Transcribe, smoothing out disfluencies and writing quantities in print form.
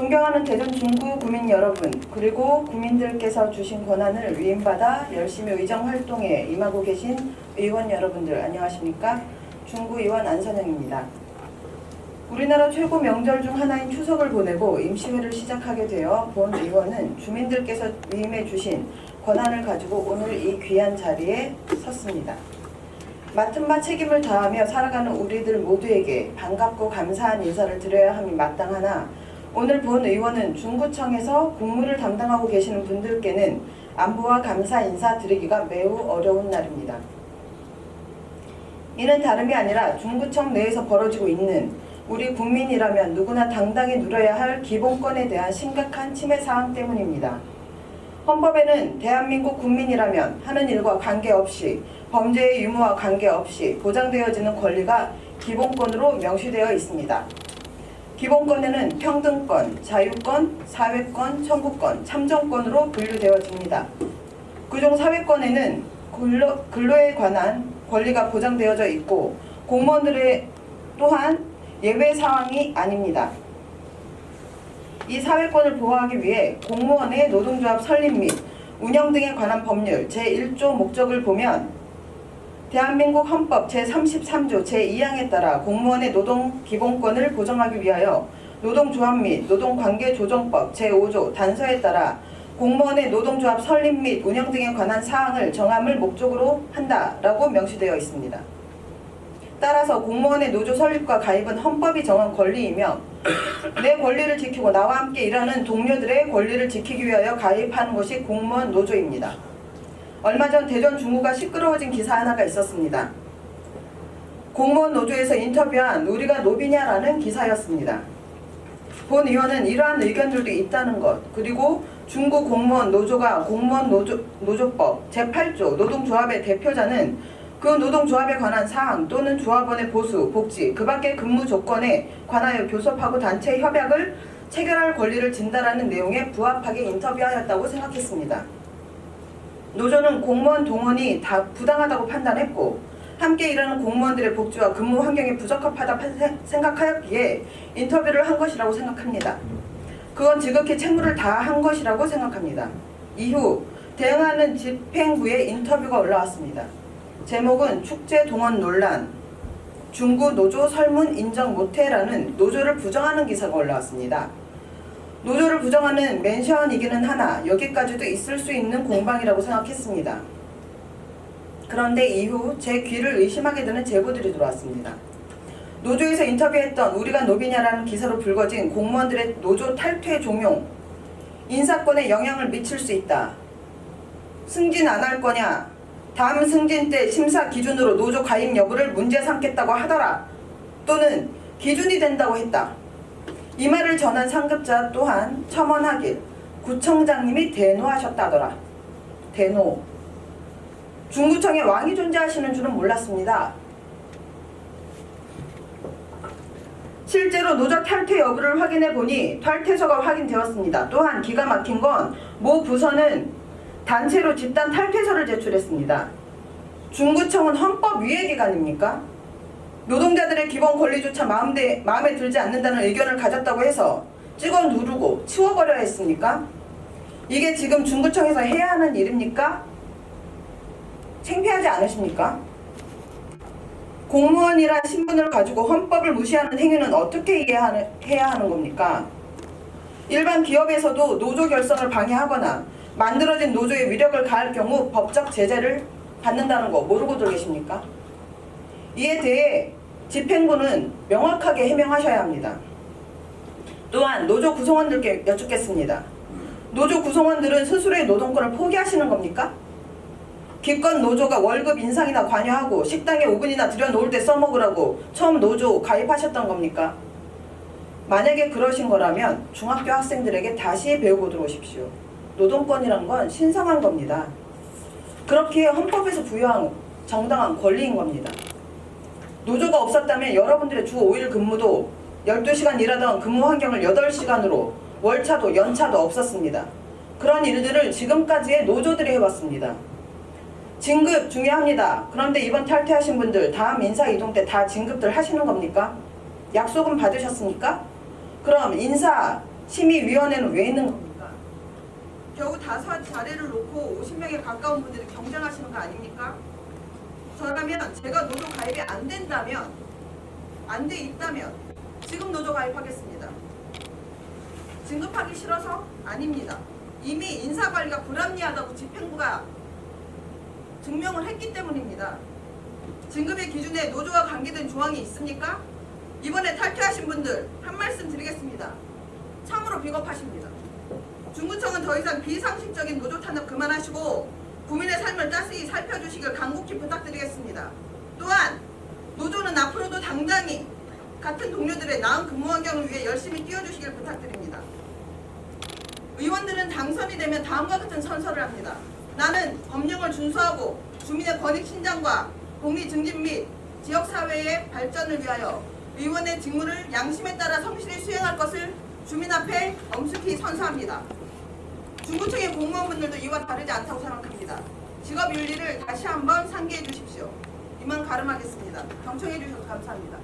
존경하는 대전 중구 구민 여러분, 그리고 구민들께서 주신 권한을 위임받아 열심히 의정활동에 임하고 계신 의원 여러분들 안녕하십니까? 중구의원 안선영입니다. 우리나라 최고 명절 중 하나인 추석을 보내고 임시회를 시작하게 되어 본 의원은 주민들께서 위임해 주신 권한을 가지고 오늘 이 귀한 자리에 섰습니다. 맡은 바 책임을 다하며 살아가는 우리들 모두에게 반갑고 감사한 인사를 드려야 함이 마땅하나 오늘 본 의원은 중구청에서 국무를 담당하고 계시는 분들께는 안부와 감사 인사 드리기가 매우 어려운 날입니다. 이는 다름이 아니라 중구청 내에서 벌어지고 있는 우리 국민이라면 누구나 당당히 누려야 할 기본권에 대한 심각한 침해 사항 때문입니다. 헌법에는 대한민국 국민이라면 하는 일과 관계없이 범죄의 유무와 관계없이 보장되어지는 권리가 기본권으로 명시되어 있습니다. 기본권에는 평등권, 자유권, 사회권, 청구권, 참정권으로 분류되어집니다. 그중 사회권에는 근로에 관한 권리가 보장되어져 있고 공무원들의 또한 예외 사항이 아닙니다. 이 사회권을 보호하기 위해 공무원의 노동조합 설립 및 운영 등에 관한 법률 제1조 목적을 보면 대한민국 헌법 제33조 제2항에 따라 공무원의 노동 기본권을 보장하기 위하여 노동조합 및 노동관계조정법 제5조 단서에 따라 공무원의 노동조합 설립 및 운영 등에 관한 사항을 정함을 목적으로 한다라고 명시되어 있습니다. 따라서 공무원의 노조 설립과 가입은 헌법이 정한 권리이며 내 권리를 지키고 나와 함께 일하는 동료들의 권리를 지키기 위하여 가입하는 것이 공무원 노조입니다. 얼마 전 대전 중구가 시끄러워진 기사 하나가 있었습니다. 공무원 노조에서 인터뷰한 우리가 노비냐라는 기사였습니다. 본 의원은 이러한 의견들도 있다는 것, 그리고 중구 공무원 노조가 공무원 노조법 제8조 노동조합의 대표자는 그 노동조합에 관한 사항 또는 조합원의 보수, 복지, 그 밖의 근무 조건에 관하여 교섭하고 단체 협약을 체결할 권리를 진다라는 내용에 부합하게 인터뷰하였다고 생각했습니다. 노조는 공무원 동원이 다 부당하다고 판단했고 함께 일하는 공무원들의 복지와 근무 환경이 부적합하다 생각하였기에 인터뷰를 한 것이라고 생각합니다. 그건 지극히 책무를 다한 것이라고 생각합니다. 이후 대응하는 집행부의 인터뷰가 올라왔습니다. 제목은 축제 동원 논란, 중구 노조 설문 인정 못해라는 노조를 부정하는 기사가 올라왔습니다. 노조를 부정하는 멘션이기는 하나 여기까지도 있을 수 있는 공방이라고 생각했습니다. 그런데 이후 제 귀를 의심하게 되는 제보들이 들어왔습니다. 노조에서 인터뷰했던 우리가 노비냐라는 기사로 불거진 공무원들의 노조 탈퇴 종용, 인사권에 영향을 미칠 수 있다. 승진 안 할 거냐? 다음 승진 때 심사 기준으로 노조 가입 여부를 문제 삼겠다고 하더라. 또는 기준이 된다고 했다. 이 말을 전한 상급자 또한 첨언하길 구청장님이 대노하셨다더라. 대노. 중구청에 왕이 존재하시는 줄은 몰랐습니다. 실제로 노조 탈퇴 여부를 확인해 보니 탈퇴서가 확인되었습니다. 또한 기가 막힌 건 모 부서는 단체로 집단 탈퇴서를 제출했습니다. 중구청은 헌법 위의 기관입니까? 노동자들의 기본 권리조차 마음에 들지 않는다는 의견을 가졌다고 해서 찍어 누르고 치워버려야 했습니까? 이게 지금 중구청에서 해야 하는 일입니까? 창피하지 않으십니까? 공무원이란 신분을 가지고 헌법을 무시하는 행위는 어떻게 해야 하는 겁니까? 일반 기업에서도 노조 결성을 방해하거나 만들어진 노조의 위력을 가할 경우 법적 제재를 받는다는 거 모르고들 계십니까? 이에 대해 집행부는 명확하게 해명하셔야 합니다. 또한 노조 구성원들께 여쭙겠습니다. 노조 구성원들은 스스로의 노동권을 포기하시는 겁니까? 기껏 노조가 월급 인상이나 관여하고 식당에 5분이나 들여놓을 때 써먹으라고 처음 노조 가입하셨던 겁니까? 만약에 그러신 거라면 중학교 학생들에게 다시 배우고 들어오십시오. 노동권이란 건 신성한 겁니다. 그렇게 헌법에서 부여한 정당한 권리인 겁니다. 노조가 없었다면 여러분들의 주 5일 근무도 12시간 일하던 근무 환경을 8시간으로 월차도 연차도 없었습니다. 그런 일들을 지금까지의 노조들이 해왔습니다. 진급 중요합니다. 그런데 이번 탈퇴하신 분들 다음 인사 이동 때 다 진급들 하시는 겁니까? 약속은 받으셨습니까? 그럼 인사 심의위원회는 왜 있는 겁니까? 겨우 5자리를 놓고 50명에 가까운 분들이 경쟁하시는 거 아닙니까? 저라면 제가 노조 가입이 안 된다면, 안 돼 있다면 지금 노조 가입하겠습니다. 진급하기 싫어서? 아닙니다. 이미 인사관리가 불합리하다고 집행부가 증명을 했기 때문입니다. 진급의 기준에 노조와 관계된 조항이 있습니까? 이번에 탈퇴하신 분들 한 말씀 드리겠습니다. 참으로 비겁하십니다. 중구청은 더 이상 비상식적인 노조 탄압 그만하시고 국민의 삶을 따스히 살펴주시길 간곡히 부탁드리겠습니다. 또한 노조는 앞으로도 당당히 같은 동료들의 나은 근무 환경을 위해 열심히 뛰어주시길 부탁드립니다. 의원들은 당선이 되면 다음과 같은 선서를 합니다. 나는 법령을 준수하고 주민의 권익 신장과 공리 증진 및 지역사회의 발전을 위하여 의원의 직무를 양심에 따라 성실히 수행할 것을 주민 앞에 엄숙히 선서합니다. 중구청의 공무원분들도 이와 다르지 않다고 생각합니다. 직업윤리를 다시 한번 상기해 주십시오. 이만 가름하겠습니다. 경청해 주셔서 감사합니다.